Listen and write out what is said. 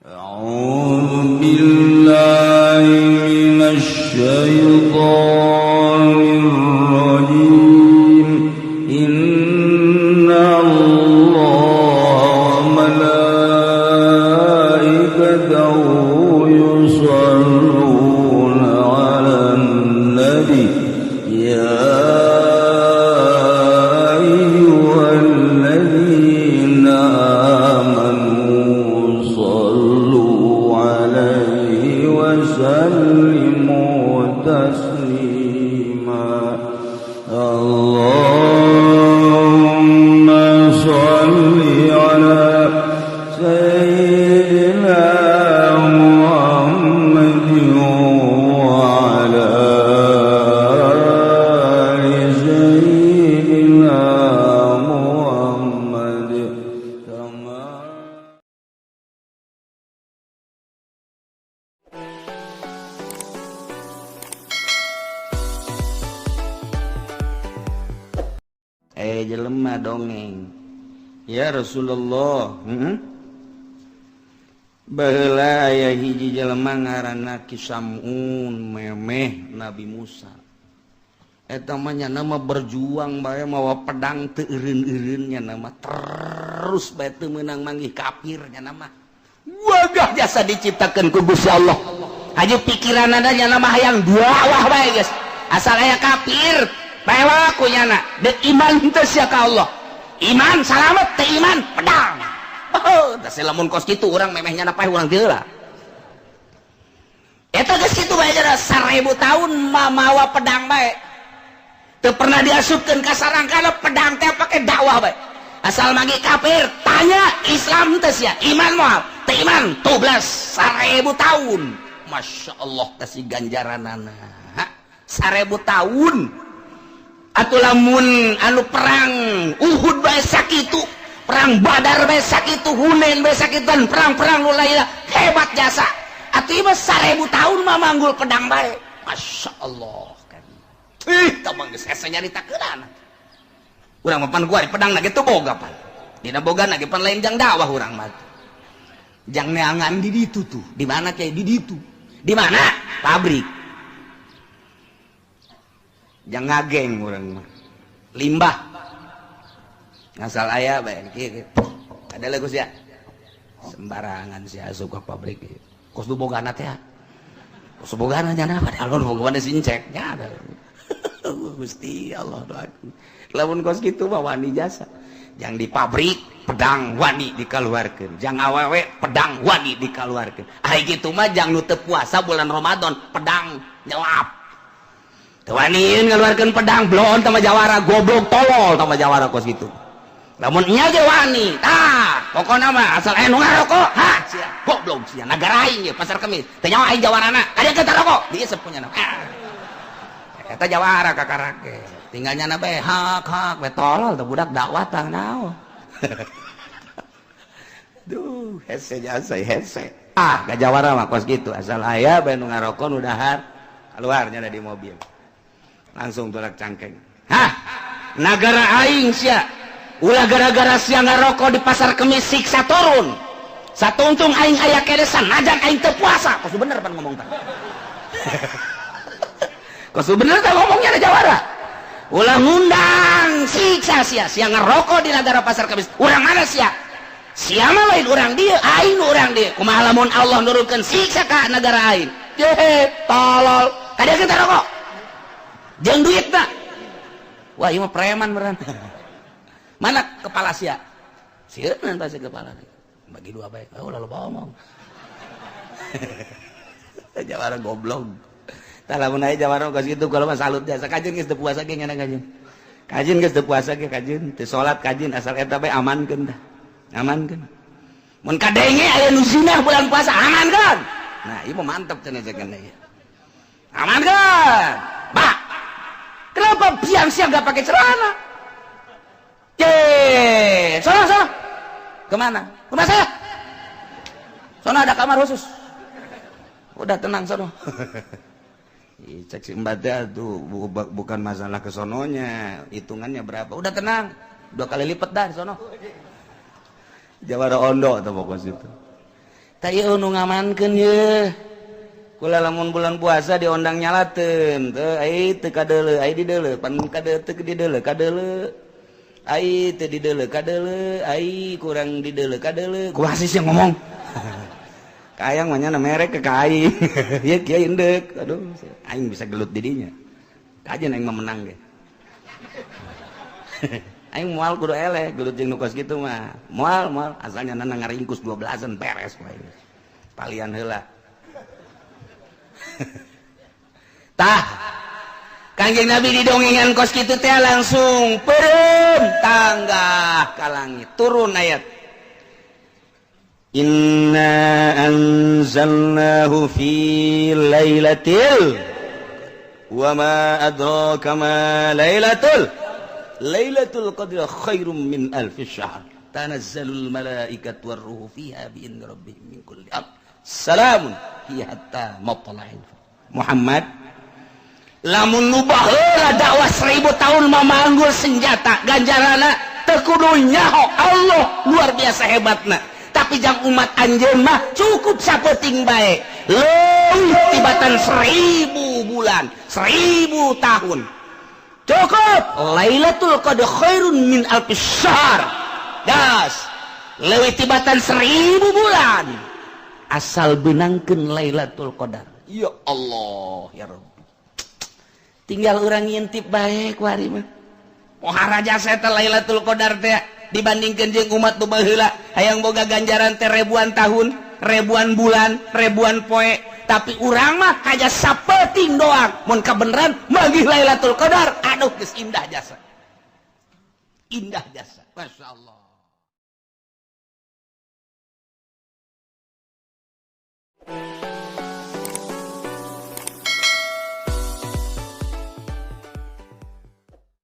أعوذ بالله من الشيطان الرجيم إن الله وملائكته يصلون على النبي يا أيها الذين آمنوا صلوا عليه وسلموا تسليما اللهم صل على سيدنا محمد وعلى آل سيدنا محمد كما jelema dongeng ya Rasulullah. Baheula aya hiji jelema ngaranna Kisamun memeh Nabi Musa. Eta mah nya nama berjuang bae mawa pedang teu eureun-eureunnya nama terus bae teu meunang manggih kafir nya nama. Wagah jasa diciptakeun ku Gusti Allah. Haji pikiranna nya nama hayang dakwah bae geus. Asal aya kafir bae waku nya na. Deuk iman teh sia ka Allah. Iman salamet teh iman pedang. Oh, da lamun kos kitu urang memehnya napae urang teu lah. Eta geus kitu bae jara 1000 tahun mawa pedang bae. Teu pernah diasupkeun ka sarangkana pedang teh pake dakwah bae. Asal magi kafir tanya Islam teh sia, iman moal. Teu iman 1000 tahun. Masya Allah kasih ganjaranana. 1000 tahun. Atuh lamun anu perang Uhud bae sakitu, perang Badar bae sakitu, Hunain bae sakitu, perang-perang nu lainna hebat jasa. Atuh ieu mah 1000 tahun mah manggul pedang bae. Masya Allah kan. Tamang geus hese nyaritakeunana. Urang mah pan kuari pedang na kitu boga pan. Dina bogana ge pan lain jang dakwah urang mah. Jang neangan di ditu tuh. Di mana kayak di ditu? Di mana? Pabrik. Jang ngageng urang mah. Limbah. Ngasal aya bae kieu. Ada lagu sia. Sembarangan sia asup ka pabrik ieu. Kos du bogana teh. Kos bogana nya na padahal bogana sincek nya ada. Gusti Allah doakeun. Lamun kos kitu mah wani jasa. Jang di pabrik pedang wani dikaluarkeun. Jang awewe pedang wani dikaluarkeun. Ari kitu mah jang nu teu puasa bulan Ramadan pedang nyelap. Teu waniin ngaluarkeun pedang blon tama jawara goblok tolol tama jawara kos kitu. Lamun nya ge wani, tah pokona mah asal aya nu ngarokok, ha sia goblok sia nagara aing ieu pasar Kemis. Teu nyawa aing jawarana, aya keur rokok, diisep punya na. Eta jawara kakarake. Tinggalnya na bae hak bae tolol teh budak dakwah tah naon. Duh, hese jasa hese. Gajawara mah kos kitu asal aya bae nu ngarokok nu dahar keluarnya ada di mobil. Langsung tolak cangkeng. Nagara aing sia. Ulah gara-gara sia ngarokok di pasar Kemis siksa turun. Satuntung aing aya keresan najan aing teu puasa. Kos bener pan ngomong tah. Kos bener tah ngomongnya ada jawara. Ulah ngundang siksa sia ngarokok di negara pasar Kemis. Urang mana sia? Sia mah lain urang dieu, aing urang dieu. Kumaha lamun Allah nurunkeun siksa ka negara aing. Tolol. Kada kita rokok. Jeung duitna. Wah, ieu mah preman beneran. Mana kepala sia? Sieun pasti kepala. Bagi dua baik. Oh, lalu ngomong. Jawara goblok. Tah lamun aya jawara geus kitu kalau mah salut jasa kajeun geus teu puasa ge ngana kajeun. Kajeun geus teu puasa ge kajeun, teu salat kajeun asal eta bae amankeun tah. Amankeun. Mun kadenge aya nu zinah bulan puasa amankeun. Nah, ieu mah mantep cenah cekeun ieu. Amankeun. Pak. Kenapa siang-siang gak pakai celana? Sono. Kemana? Rumah saya. Sono ada kamar khusus. Udah tenang sono. Cek si mbak tuh bukan masalah kesononya, hitungannya berapa. Udah tenang, 2 kali lipat dah sono. Jawara ondo atau pokoknya itu. ieu nu ngamankeun ye kula lamun bulan puasa diondang nyalateun teu ai teu kadeuleu ai di deuleu pan kadeuleu teu di deuleu kadeuleu ai teu di deuleu kadeuleu ai kurang di deuleu kadeuleu kumaha sih ngomong kayang mah nya merek ke kai ieu kieu endek aduh aing bisa gelut di dinya kajen aing mah menang ge aing moal kudu eleh gelut jeung nu kos kitu mah moal asalnya nana ngaringkus 12an beres wae palian heula tah Kangjeng Nabi didongengan kos kitu teh langsung peureum tanggah ka langit turun ayat Inna anzalnahu fi lailatil wa ma adraka ma lailatul qadri khairum min alfi syahr tanazzalul malaikatu warruhu fiha bi'idzni rabbihim min kulli amr salamun hiya hatta matla'il Muhammad lamun nu baheula dakwah 1000 tahun mamanggul senjata ganjarana teu kudu nyaho Allah luar biasa hebatna tapi jang umat anjeun mah cukup sapeuting bae leuwih tibatan 1000 bulan 1000 tahun cukup Lailatul Qadar khairun min alfi syahr das leuwih tibatan 1000 bulan asal beunangkeun Lailatul Qadar ya Allah ya Rabbi tinggal urang ngintip bae ku ari mah pohara jasa eta Lailatul Qadar teh dibandingkeun jeung umat nu baheula hayang boga ganjaran teh ribuan tahun ribuan bulan ribuan poe tapi urang mah haja sapeuting doang mun kabeneran magih Lailatul Qadar aduh geus indah jasa masyaallah